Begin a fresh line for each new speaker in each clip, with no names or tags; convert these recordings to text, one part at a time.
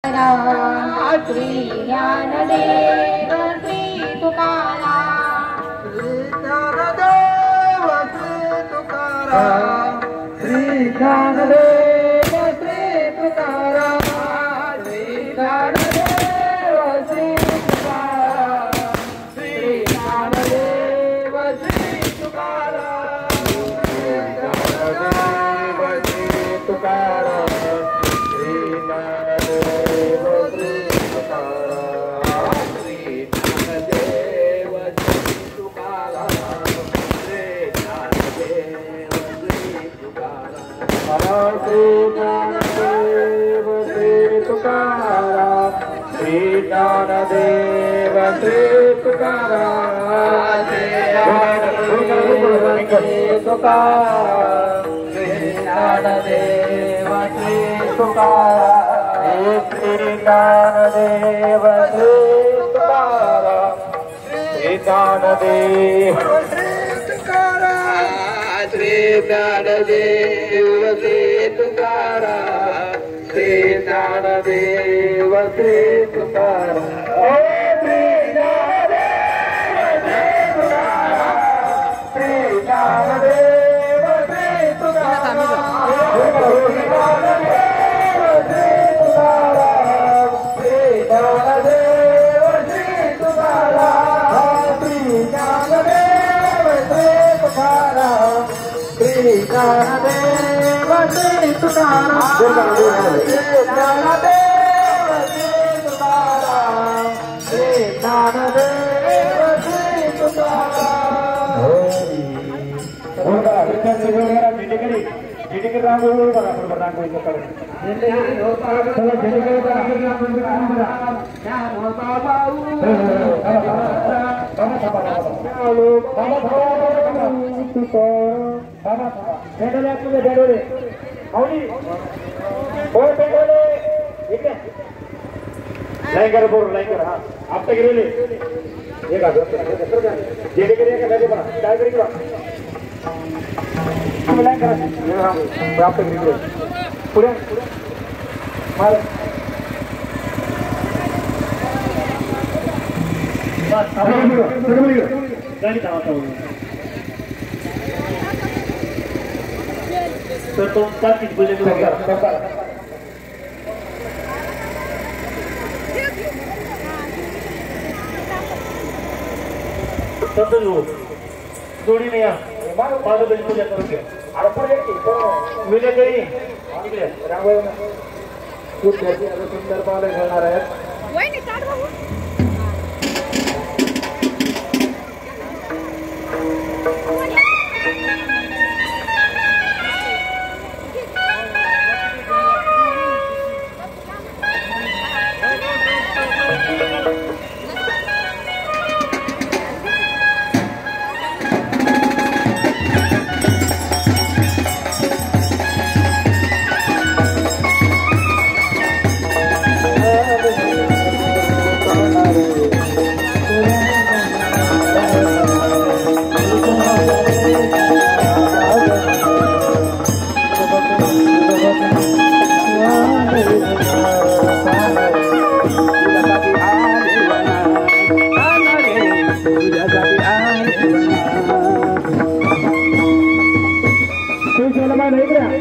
श्री ज्ञानदेव श्री तुकाराम
श्री ज्ञानदेव श्री तुकाराम श्री ज्ञानदेव श्री तुकाराम श्री ज्ञानदेव श्री तुकाराम श्री ज्ञानदेव श्री तुकाराम श्री ज्ञानदेव श्री तुकाराम श्री ज्ञानदेव श्री तुकाराम श्री ज्ञानदेव श्री तुकाराम श्री ज्ञानदेव श्री तुकाराम श्री ज्ञानदेव श्री तुकाराम श्री ज्ञानदेव श्री तुकाराम श्री ज्ञानदेव श्री तुकाराम श्री ज्ञानदेव श्री तुकाराम श्री ज्ञानदेव श्री तुकाराम श्री ज्ञानदेव श्री तुकाराम श्री ज्ञानदेव श्री तुकाराम श्री ज्ञानदेव श्री लाईकर बोल लाईकर हा आपटे गेलेले एक आज जेडे करे का दादे बना काय करी का तुम्ही लाईकर हा आपटे गेले पुढे मार बस सगळे गाडी धावता तर तो साकीच बोले जोडी नाही पाच बजी पूजा करून घ्या विले काही रांगोळी खूप सुंदर पावले घालणार आहेत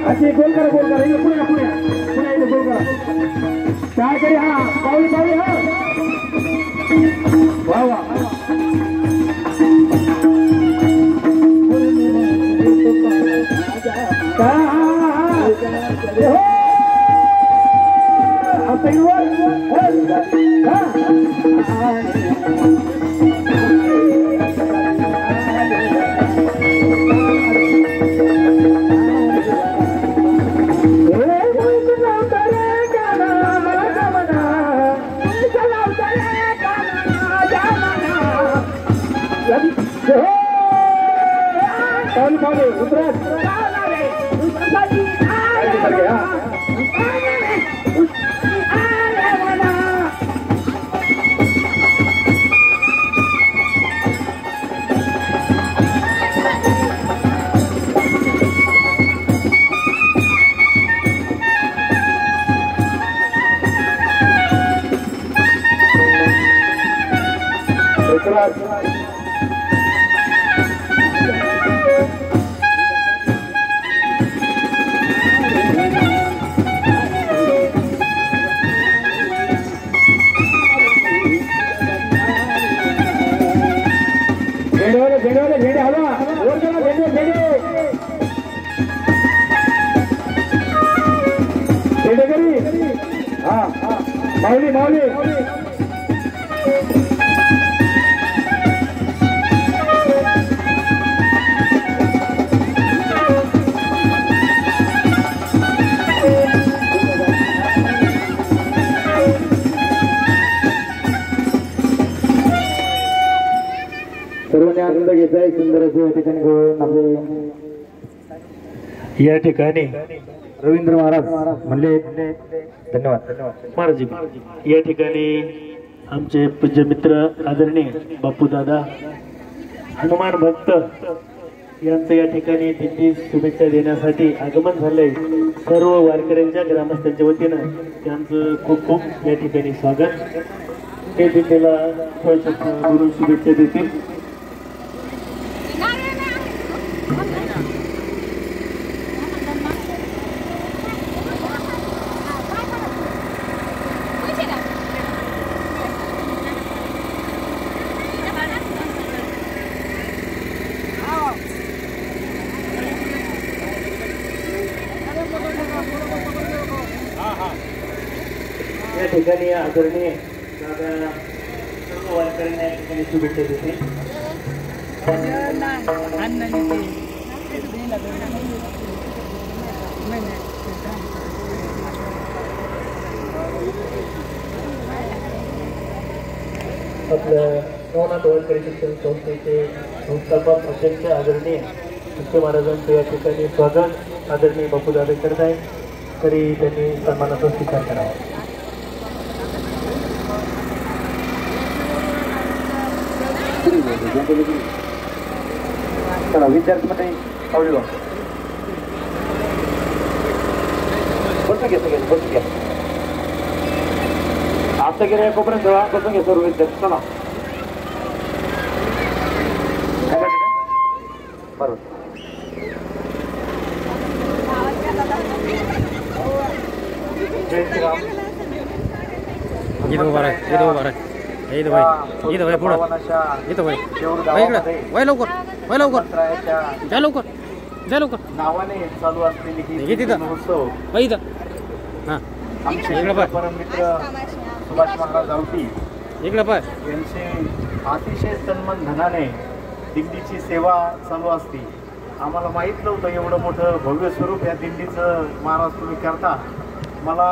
अशी गोल करा पुढे पुढे पुढे गोल करा काय करी हा पावली पावली हा वा वा सुराज झेंडे हलवा वर चला झेंडे करी हा माऊली माऊली सर्वांनी आनंद घ्यायचा आहे. सुंदर असे या ठिकाणी गोळून आपले या ठिकाणी रवींद्र महाराज म्हणले धन्यवाद महाराज. या ठिकाणी आमचे पूज्य मित्र आदरणीय बापूदादा हनुमान भक्त यांचं या ठिकाणी दिंडी शुभेच्छा देण्यासाठी आगमन झालंय. सर्व वारकऱ्यांच्या ग्रामस्थांच्या वतीनं त्यांचं खूप खूप या ठिकाणी स्वागत. हे दिंडीला गुरु शुभेच्छा देतील. या ठिकाणी आदरणीय दादा सर्व वारकऱ्यांना या ठिकाणी शुभेच्छा देते. आपल्या नवनाथ वारकरी शिक्षण संस्थेचे संस्थापक अध्यक्ष आदरणीय शिक्षक महाराजांचं या ठिकाणी स्वागत आदरणीय बापूदादा करत आहे. तरी त्यांनी सन्मानाचा स्वीकार करावा. चला विद्यार्थी मध्ये आवडलो बसून घ्या आता गेल्या कोपर्यंत बसून घ्या सर्व विद्यार्थी. चला बरोबर जय श्रीराम.
इथं भाई पुढं इथं भाई इकडं वय लवकर जा लवकर
नावाने चालू असलेली
महोत्सव इथं हां
आमचे परममित्र सुभाष महाराज आवटी
इकडं पाय
यांचे अतिशय सन्मान धनाने दिंडीची सेवा चालू असते. आम्हाला माहीत नव्हतं एवढं मोठं भव्य स्वरूप या दिंडीचं महाराज तुम्ही करता. मला